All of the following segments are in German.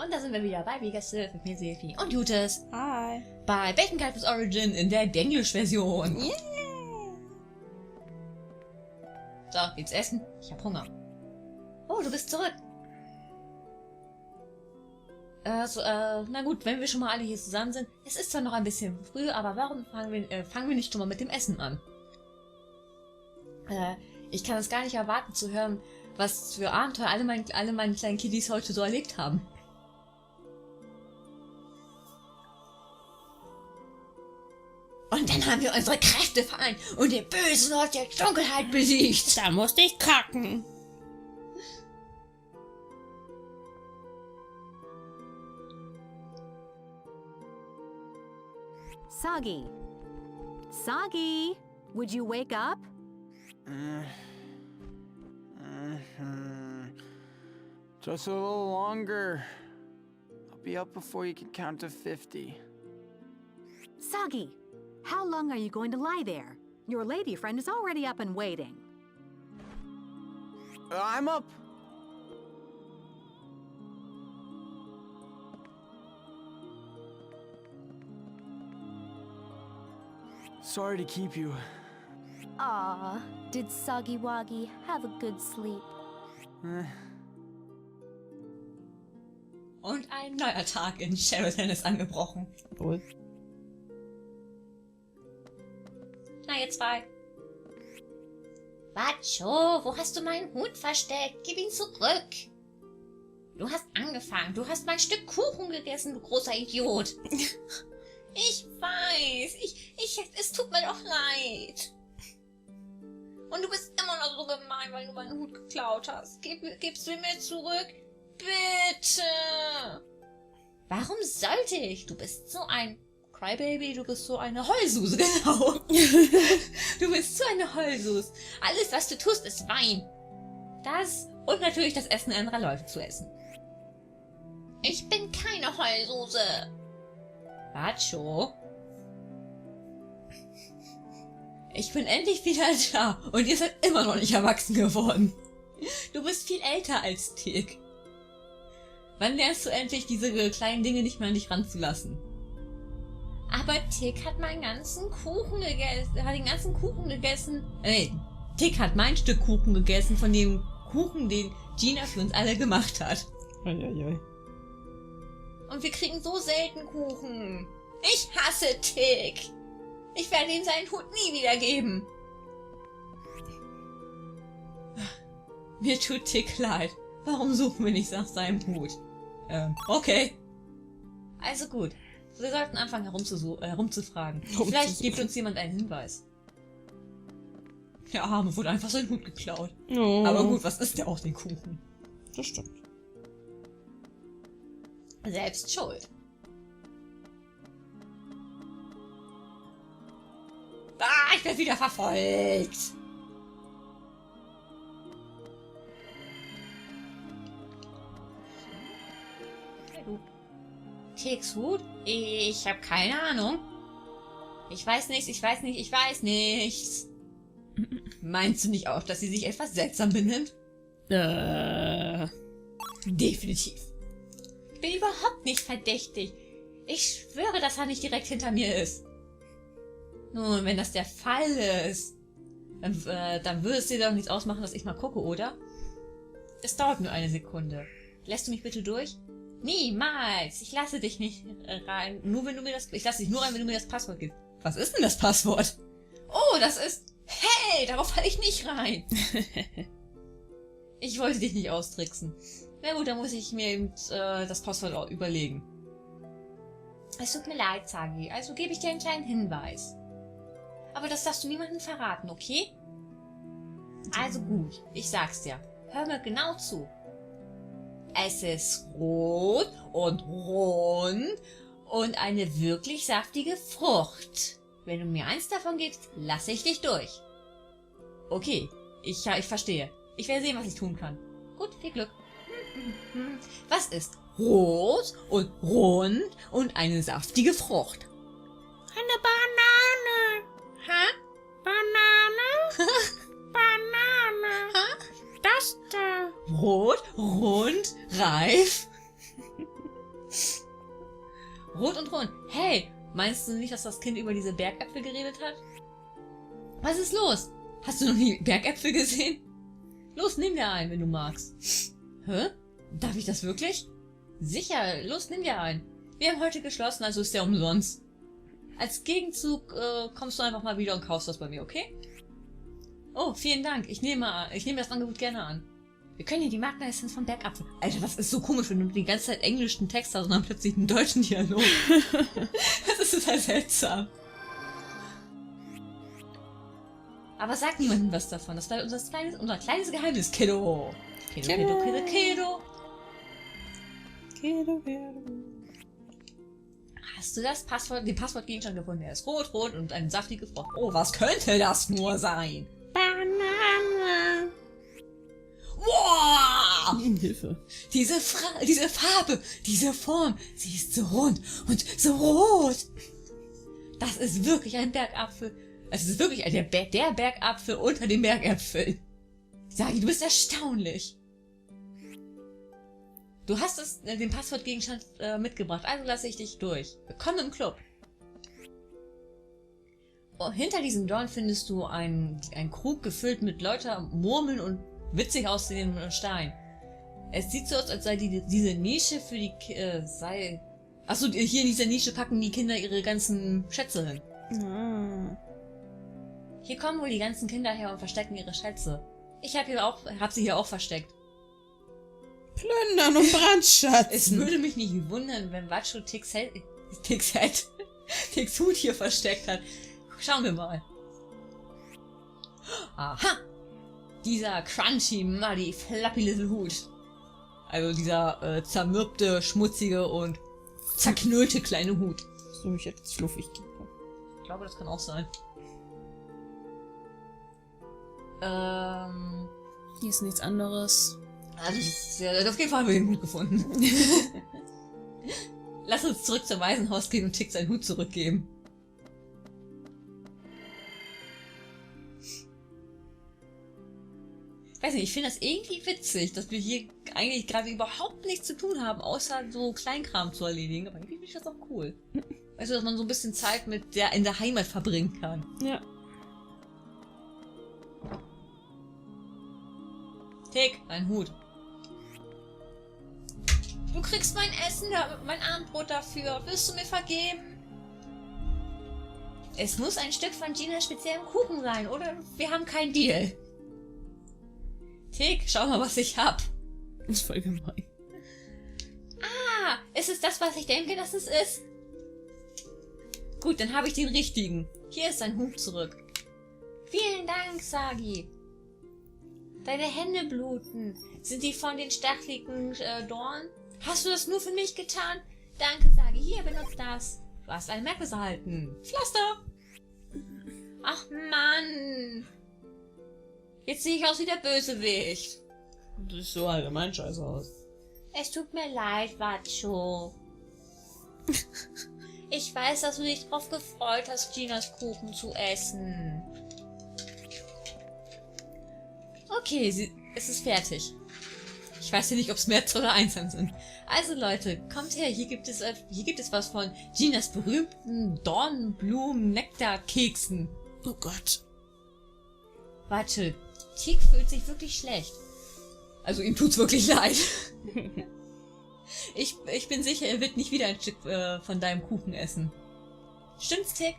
Und da sind wir wieder bei Vegasil mit mir, Silvi und Jutes. Hi. Bei Baten Kaitos Origins in der Denglisch-Version. Yeah. So, jetzt essen. Ich hab Hunger. Oh, du bist zurück. Na gut, wenn wir schon mal alle hier zusammen sind. Es ist zwar noch ein bisschen früh, aber warum fangen wir nicht schon mal mit dem Essen an? Ich kann es gar nicht erwarten zu hören, was für Abenteuer alle meine kleinen Kiddies heute so erlebt haben. Und dann haben wir unsere Kräfte vereint und den bösen Ort der Dunkelheit besiegt. Da musste ich kacken. Sagi. Sagi, would you wake up? Just a little longer. I'll be up before you can count to 50. Sagi, how long are you going to lie there? Your lady friend is already up and waiting. I'm up. Sorry to keep you. Aw, did Sagi Wagi have a good sleep? Und ein neuer Tag in Sheraton ist angebrochen. Wohl. Na, ihr zwei. Bacho, wo hast du meinen Hut versteckt? Gib ihn zurück. Du hast angefangen. Du hast mein Stück Kuchen gegessen, du großer Idiot. Ich weiß. Es tut mir doch leid. Und du bist immer noch so gemein, weil du meinen Hut geklaut hast. Gibst du ihn mir zurück? Bitte. Warum sollte ich? Du bist so ein Crybaby, du bist so eine Heulsuse, genau. Du bist so eine Heulsuse. Alles, was du tust, ist Wein. Das und natürlich das Essen anderer Leute zu essen. Ich bin keine Heulsuse. Bacho. Ich bin endlich wieder da und ihr seid immer noch nicht erwachsen geworden. Du bist viel älter als Tick. Wann lernst du endlich diese kleinen Dinge nicht mehr an dich ranzulassen? Aber Tick hat meinen ganzen Kuchen gegessen. Hat den ganzen Kuchen gegessen. Tick hat mein Stück Kuchen gegessen von dem Kuchen, den Gina für uns alle gemacht hat. Uiuiui. Und wir kriegen so selten Kuchen. Ich hasse Tick. Ich werde ihm seinen Hut nie wiedergeben. Mir tut Tick leid. Warum suchen wir nicht nach seinem Hut? Okay. Also gut. Wir sollten anfangen herumzufragen. Vielleicht gibt uns jemand einen Hinweis. Der Arme wurde einfach sein Hut geklaut. Oh. Aber gut, was ist der auch, den Kuchen? Das stimmt. Selbst schuld. Ah, ich werde wieder verfolgt. Hey, du. Ticks Hut? Ich habe keine Ahnung. Ich weiß nichts. Meinst du nicht auch, dass sie sich etwas seltsam benimmt? Definitiv. Ich bin überhaupt nicht verdächtig. Ich schwöre, dass er nicht direkt hinter mir ist. Nun, wenn das der Fall ist, dann würde es dir doch nichts ausmachen, dass ich mal gucke, oder? Es dauert nur eine Sekunde. Lässt du mich bitte durch? Niemals! Ich lasse dich nicht rein. Ich lasse dich nur rein, wenn du mir das Passwort gibst. Was ist denn das Passwort? Oh, das ist... Hey, darauf falle ich nicht rein. Ich wollte dich nicht austricksen. Na gut, dann muss ich mir eben das Passwort auch überlegen. Es tut mir leid, Sagi. Also gebe ich dir einen kleinen Hinweis. Aber das darfst du niemandem verraten, okay? Also gut, ich sag's dir. Hör mir genau zu. Es ist rot und rund und eine wirklich saftige Frucht. Wenn du mir eins davon gibst, lasse ich dich durch. Okay, ich verstehe. Ich werde sehen, was ich tun kann. Gut, viel Glück. Was ist rot und rund und eine saftige Frucht? Eine Banane. Hä? Banane. Banane. Hä? Das da. Rot, rund, reif. Rot und rund. Hey, meinst du nicht, dass das Kind über diese Bergäpfel geredet hat? Was ist los? Hast du noch nie Bergäpfel gesehen? Los, nimm dir einen, wenn du magst. Hä? Darf ich das wirklich? Sicher, los, nimm dir einen. Wir haben heute geschlossen, also ist der umsonst. Als Gegenzug kommst du einfach mal wieder und kaufst das bei mir, okay? Oh, vielen Dank. Ich nehme das Angebot gerne an. Wir können hier die Markenessenz von Bergapfel. Alter, das ist so komisch, wenn du die ganze Zeit englischen Text hast und dann plötzlich einen deutschen Dialog. Das ist total seltsam. Aber sag niemandem was davon. Das war unser kleines Geheimnis, Kiddo. Kiddo. Hast du den Passwortgegenstand gefunden? Er ist rot und ein saftiges Wort. Oh, was könnte das nur sein? Banane. Wow! Hilfe. Diese Farbe, diese Form, sie ist so rund und so rot. Das ist wirklich ein Bergapfel. Es ist wirklich der Bergapfel unter den Bergäpfeln. Sagi, du bist erstaunlich. Du hast den Passwortgegenstand mitgebracht, also lasse ich dich durch. Willkommen im Club. Oh, hinter diesem Dorn findest du einen Krug gefüllt mit lauter Murmeln und witzig aussehendem Stein. Es sieht so aus, als sei diese Nische für die Achso, hier in dieser Nische packen die Kinder ihre ganzen Schätze hin. Ah. Hier kommen wohl die ganzen Kinder her und verstecken ihre Schätze. Ich hab sie hier auch versteckt. Plündern und brandschatzen. Es würde mich nicht wundern, wenn Vacho Ticks Hut hier versteckt hat. Schauen wir mal. Aha! Dieser crunchy, muddy, flappy little Hut. Also dieser zermürbte, schmutzige und zerknüllte kleine Hut. So, ich hätte fluffig geben. Ich glaube, das kann auch sein. Hier ist nichts anderes. Also, auf jeden Fall haben wir den Hut gefunden. Lass uns zurück zum Waisenhaus gehen und Tick seinen Hut zurückgeben. Weiß nicht, ich finde das irgendwie witzig, dass wir hier eigentlich gerade überhaupt nichts zu tun haben, außer so Kleinkram zu erledigen. Aber irgendwie finde ich das auch cool. Weißt du, dass man so ein bisschen Zeit in der Heimat verbringen kann. Ja. Tick, ein Hut. Du kriegst mein Essen, mein Abendbrot dafür. Willst du mir vergeben? Es muss ein Stück von Ginas speziellem Kuchen sein, oder? Wir haben keinen Deal. Tick, schau mal, was ich hab. Das ist voll gemein. Ah, ist es das, was ich denke, dass es ist? Gut, dann habe ich den richtigen. Hier ist dein Hut zurück. Vielen Dank, Sagi. Deine Hände bluten. Sind die von den stacheligen Dornen? Hast du das nur für mich getan? Danke, Sagi. Hier, benutzt das. Du hast ein Merkmal erhalten. Pflaster. Ach, Mann. Jetzt sehe ich aus wie der Bösewicht. Das sieht so allgemein scheiße aus. Es tut mir leid, Vacho. Ich weiß, dass du dich drauf gefreut hast, Ginas Kuchen zu essen. Okay, es ist fertig. Ich weiß ja nicht, ob es März oder Einsen sind. Also Leute, kommt her, hier gibt es was von Ginas berühmten Dornenblumen-Nektar-Keksen. Oh Gott. Warte, Tick fühlt sich wirklich schlecht. Also ihm tut's wirklich leid. Ich bin sicher, er wird nicht wieder ein Stück von deinem Kuchen essen. Stimmt's, Tick?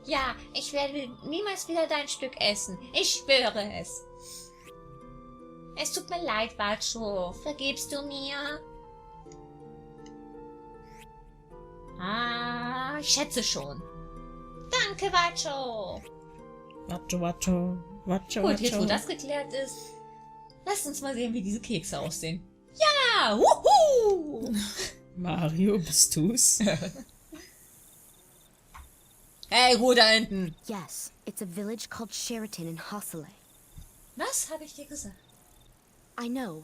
Ja, ich werde niemals wieder dein Stück essen. Ich schwöre es. Es tut mir leid, Vacho. Vergibst du mir? Ah, ich schätze schon. Danke, Vacho. Watscho. Gut, jetzt wo das geklärt ist, lasst uns mal sehen, wie diese Kekse aussehen. Ja! Wuhu! Mario, bist du's? Hey, Ruhe da hinten! Yes, it's a village called Sheraton in Hossele. Was habe ich dir gesagt? I know,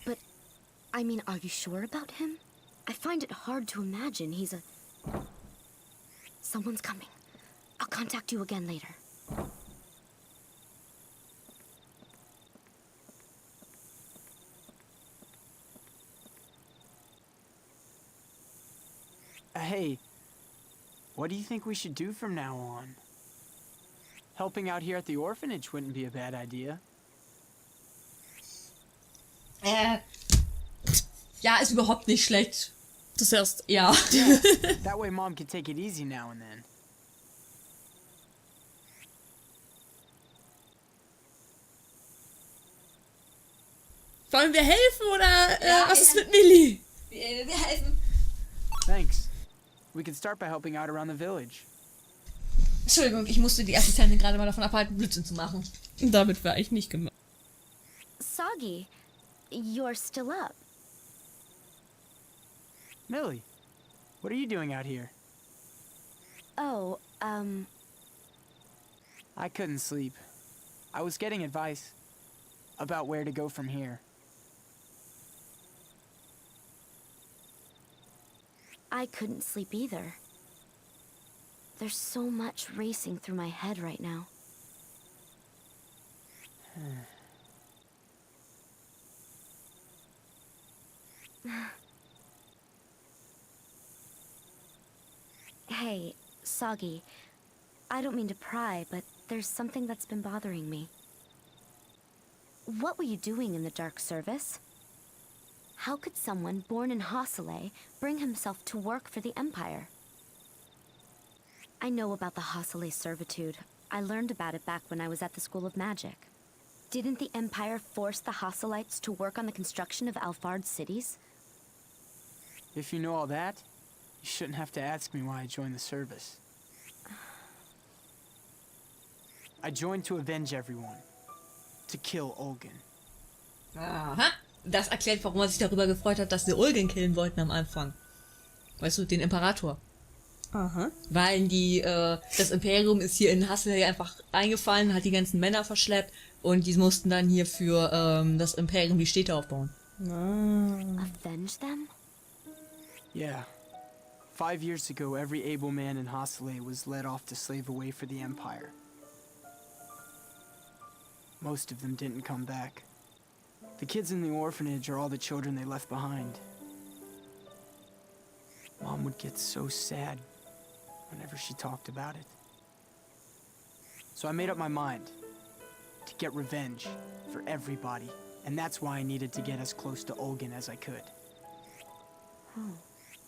but I mean, are you sure about him? I find it hard to imagine he's a... Someone's coming. I'll contact you again later. Hey, what do you think we should do from now on? Helping out here at the orphanage wouldn't be a bad idea. Ja, ist überhaupt nicht schlecht. Das erst. Ja. Yeah, that way Mom can take it easy now and then. Wollen wir helfen oder Ja, was ist mit Millie? Wir helfen. Thanks. We could start by helping out around the village. Entschuldigung, ich musste die Assistentin gerade mal davon abhalten, Blödsinn zu machen. Damit war ich nicht gemeint. Sagi, you're still up. Millie, what are you doing out here? Oh, I couldn't sleep. I was getting advice about where to go from here. I couldn't sleep either. There's so much racing through my head right now. Hey, Sagi, I don't mean to pry, but there's something that's been bothering me. What were you doing in the Dark Service? How could someone born in Hasale bring himself to work for the Empire? I know about the Hasale servitude. I learned about it back when I was at the School of Magic. Didn't the Empire force the Hasalites to work on the construction of Alfard's cities? If you know all that, you shouldn't have to ask me why I joined the service. I joined to avenge everyone. To kill Olgin. Aha. Das erklärt, warum er sich darüber gefreut hat, dass sie Olgin killen wollten am Anfang. Weißt du, den Imperator. Aha. Weil das Imperium ist hier in Hasselhöhe einfach eingefallen, hat die ganzen Männer verschleppt und die mussten dann hier für das Imperium die Städte aufbauen. Avenge them? Yeah. 5 years ago, every able man in Hasale was led off to slave away for the Empire. Most of them didn't come back. The kids in the orphanage are all the children they left behind. Mom would get so sad whenever she talked about it. So I made up my mind to get revenge for everybody, and that's why I needed to get as close to Olgin as I could.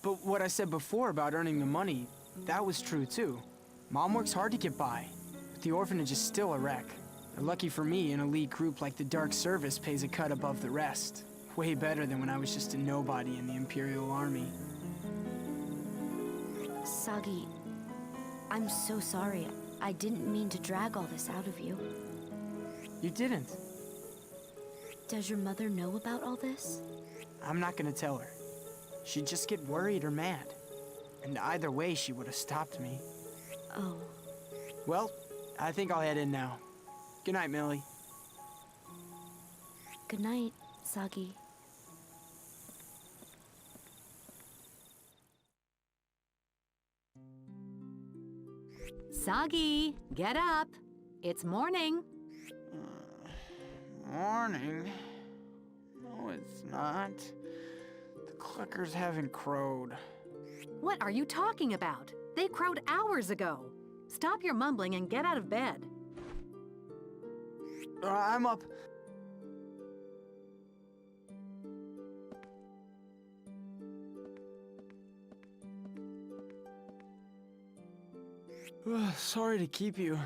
But what I said before about earning the money, that was true too. Mom works hard to get by, but the orphanage is still a wreck. And lucky for me, an elite group like the Dark Service pays a cut above the rest. Way better than when I was just a nobody in the Imperial Army. Sagi, I'm so sorry. I didn't mean to drag all this out of you. You didn't. Does your mother know about all this? I'm not gonna tell her. She'd just get worried or mad. And either way, she would have stopped me. Oh. Well, I think I'll head in now. Good night, Millie. Good night, Sagi. Sagi, get up. It's morning. Morning? No, it's not. The clickers haven't crowed. What are you talking about? They crowed hours ago. Stop your mumbling and get out of bed. I'm up. Sorry to keep you.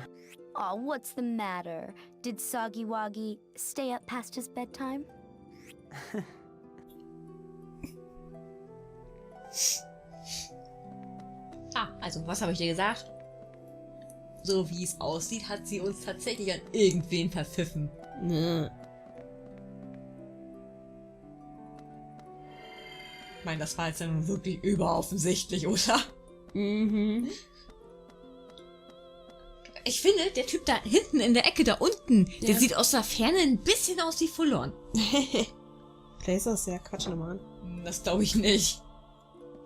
Aw, what's the matter? Did Sagi Wagi stay up past his bedtime? Also, was habe ich dir gesagt? So wie es aussieht, hat sie uns tatsächlich an irgendwen verpfiffen. Ich meine, das war jetzt ja nun wirklich überoffensichtlich, oder? Mhm. Ich finde, der Typ da hinten in der Ecke, da unten, der sieht aus der Ferne ein bisschen aus wie Fullon. Vielleicht ist das ja Quatsch nochmal. Das glaube ich nicht.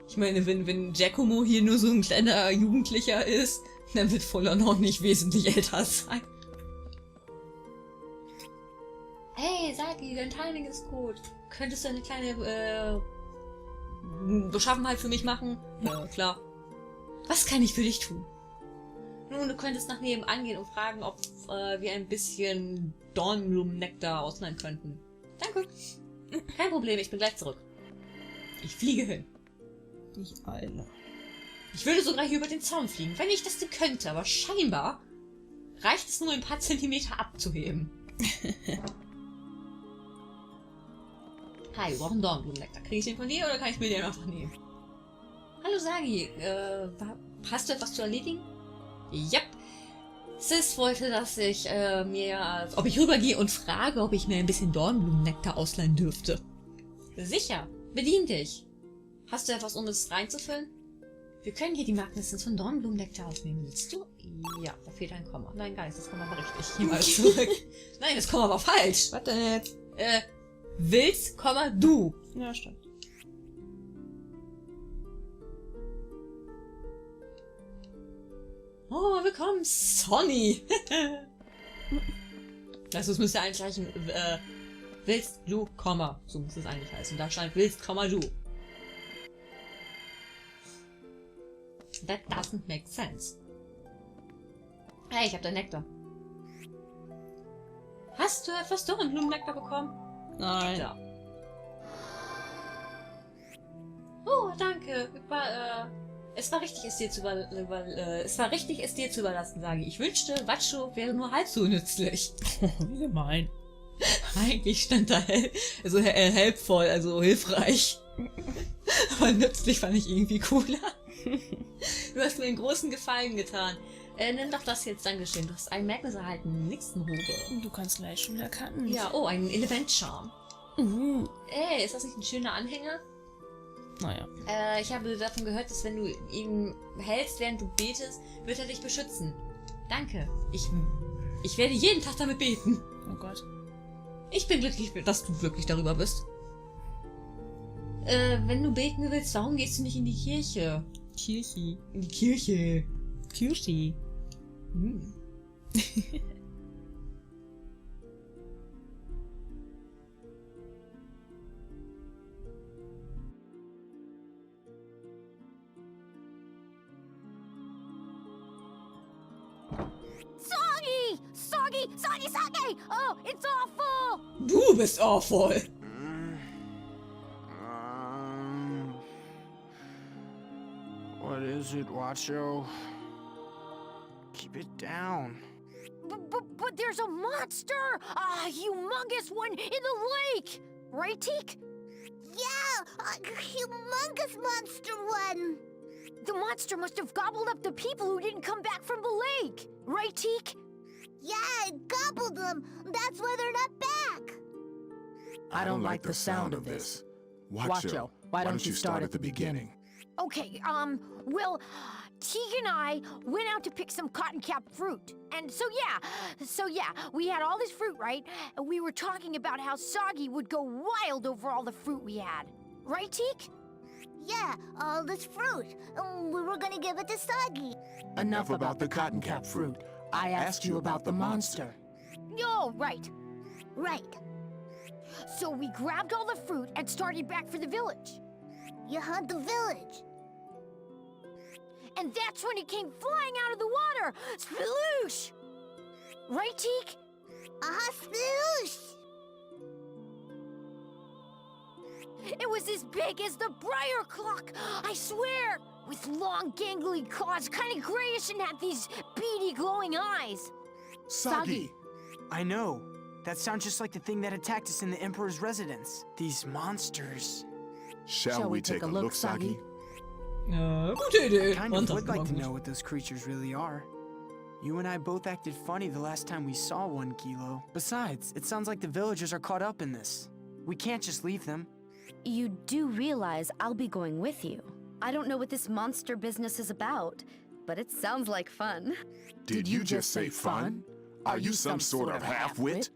Ich meine, wenn Giacomo hier nur so ein kleiner Jugendlicher ist, dann wird Fullon auch nicht wesentlich älter sein. Hey, Sagi, dein Timing ist gut. Könntest du eine kleine, Beschaffenheit für mich machen? Ja, klar. Was kann ich für dich tun? Nun, du könntest nach nebenan gehen und fragen, ob wir ein bisschen Dornblumennektar ausleihen könnten. Danke. Kein Problem, ich bin gleich zurück. Ich fliege hin. Ich eile. Ich würde sogar hier über den Zaun fliegen, wenn ich das denn könnte, aber scheinbar reicht es nur, ein paar Zentimeter abzuheben. Hi, wir brauchen Dornblumennektar. Kriege ich den von dir oder kann ich mir den einfach nehmen? Hallo Sagi, hast du etwas zu erledigen? Yep. Sis wollte, dass ich ob ich rübergehe und frage, ob ich mir ein bisschen Dornblumennektar ausleihen dürfte. Sicher, bedien dich. Hast du etwas, um es reinzufüllen? Wir können hier die Magnessenz von Dornblumennektar aufnehmen. Willst du? Ja, da fehlt ein Komma. Nein, gar nicht, das Komma war richtig. Hier mal zurück. Nein, das Komma war falsch. Was denn jetzt? Willst, Komma, du. Ja, stimmt. Oh, willkommen, Sonny. Also, es müsste eigentlich heißen, willst du, Komma. So muss es eigentlich heißen. Da scheint willst, Komma, du. That doesn't make sense. Hey, ich hab dein Nektar. Hast du etwas Dornblumennektar bekommen? Nein. Ja. Oh, danke. Es war richtig, es dir zu überlassen, Sagi. Ich wünschte, Watscho wäre nur halb so nützlich. Wie gemein. Eigentlich stand da helpvoll, also hilfreich. Aber nützlich fand ich irgendwie cooler. Du hast mir einen großen Gefallen getan. Nimm doch das jetzt, Dankeschön. Du hast ein Merknis erhalten. Nixenhube. Du kannst gleich schon erkannt. Ja, oh, ein Elementcharm. Ey, ist das nicht ein schöner Anhänger? Naja. Ich habe davon gehört, dass wenn du ihn hältst, während du betest, wird er dich beschützen. Danke. Ich werde jeden Tag damit beten. Oh Gott. Ich bin glücklich, dass du glücklich darüber bist. Wenn du beten willst, warum gehst du nicht in die Kirche? Kirche. In die Kirche. Kirche. Hm. Sagi! Oh, it's awful! Du bist awful! What is it, Wacho? Keep it down. But there's a monster! A humongous one in the lake! Right, Teak? Yeah, a humongous monster one. The monster must have gobbled up the people who didn't come back from the lake! Right, Teak? Yeah, it gobbled them. That's why they're not back. I don't like the sound of this. Wacho, why don't you start at the beginning? Okay, well, Teague and I went out to pick some cotton cap fruit. And so yeah, we had all this fruit, right? And we were talking about how Sagi would go wild over all the fruit we had. Right, Teak? Yeah, all this fruit. We were gonna give it to Sagi. Enough about the cotton cap fruit. I asked you about the monster. Oh, right. Right. So we grabbed all the fruit and started back for the village. You hunt the village. And that's when it came flying out of the water! Sploosh! Right, Teak? Sploosh! It was as big as the briar clock, I swear! With long, gangly claws, kind of grayish, and had these beady, glowing eyes. Sagi! I know. That sounds just like the thing that attacked us in the Emperor's residence. These monsters. Shall we take a look, Sagi? Gute Idee. I kind of would like to know what those creatures really are. You and I both acted funny the last time we saw one, Kilo. Besides, it sounds like the villagers are caught up in this. We can't just leave them. You do realize I'll be going with you. I don't know what this monster business is about, but it sounds like fun. Did you just say fun? Are you some sort of half-wit?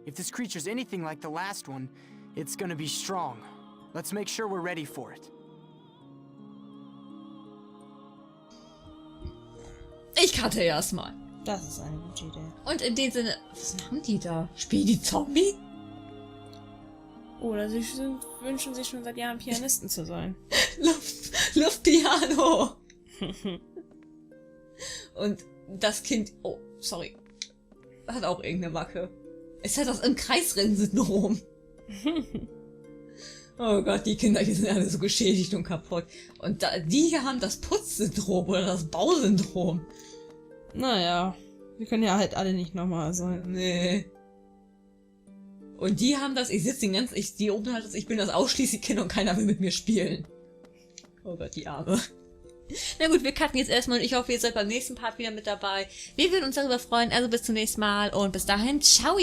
If this creature's anything like the last one, it's gonna be strong. Let's make sure we're ready for it. Ich cutte erstmal. Das ist eine gute Idee. Und in dem Sinne, was machen die da? Spielen die Zombie? Oder sie wünschen sich schon seit Jahren Pianisten zu sein. Luftpiano. Und das Kind, oh, sorry, hat auch irgendeine Macke. Es hat das Im-Kreisrennen-Syndrom. Oh Gott, die Kinder, die sind alle so geschädigt und kaputt. Und die hier haben das Putzsyndrom oder das Bausyndrom. Naja, wir können ja halt alle nicht normal sein. Nee. Und die haben das, ich sitze den ganzen, die oben hat das, ich bin das ausschließlich Kind und keiner will mit mir spielen. Oh Gott, die Arme. Na gut, wir cutten jetzt erstmal und ich hoffe, ihr seid beim nächsten Part wieder mit dabei. Wir würden uns darüber freuen, also bis zum nächsten Mal und bis dahin, ciao!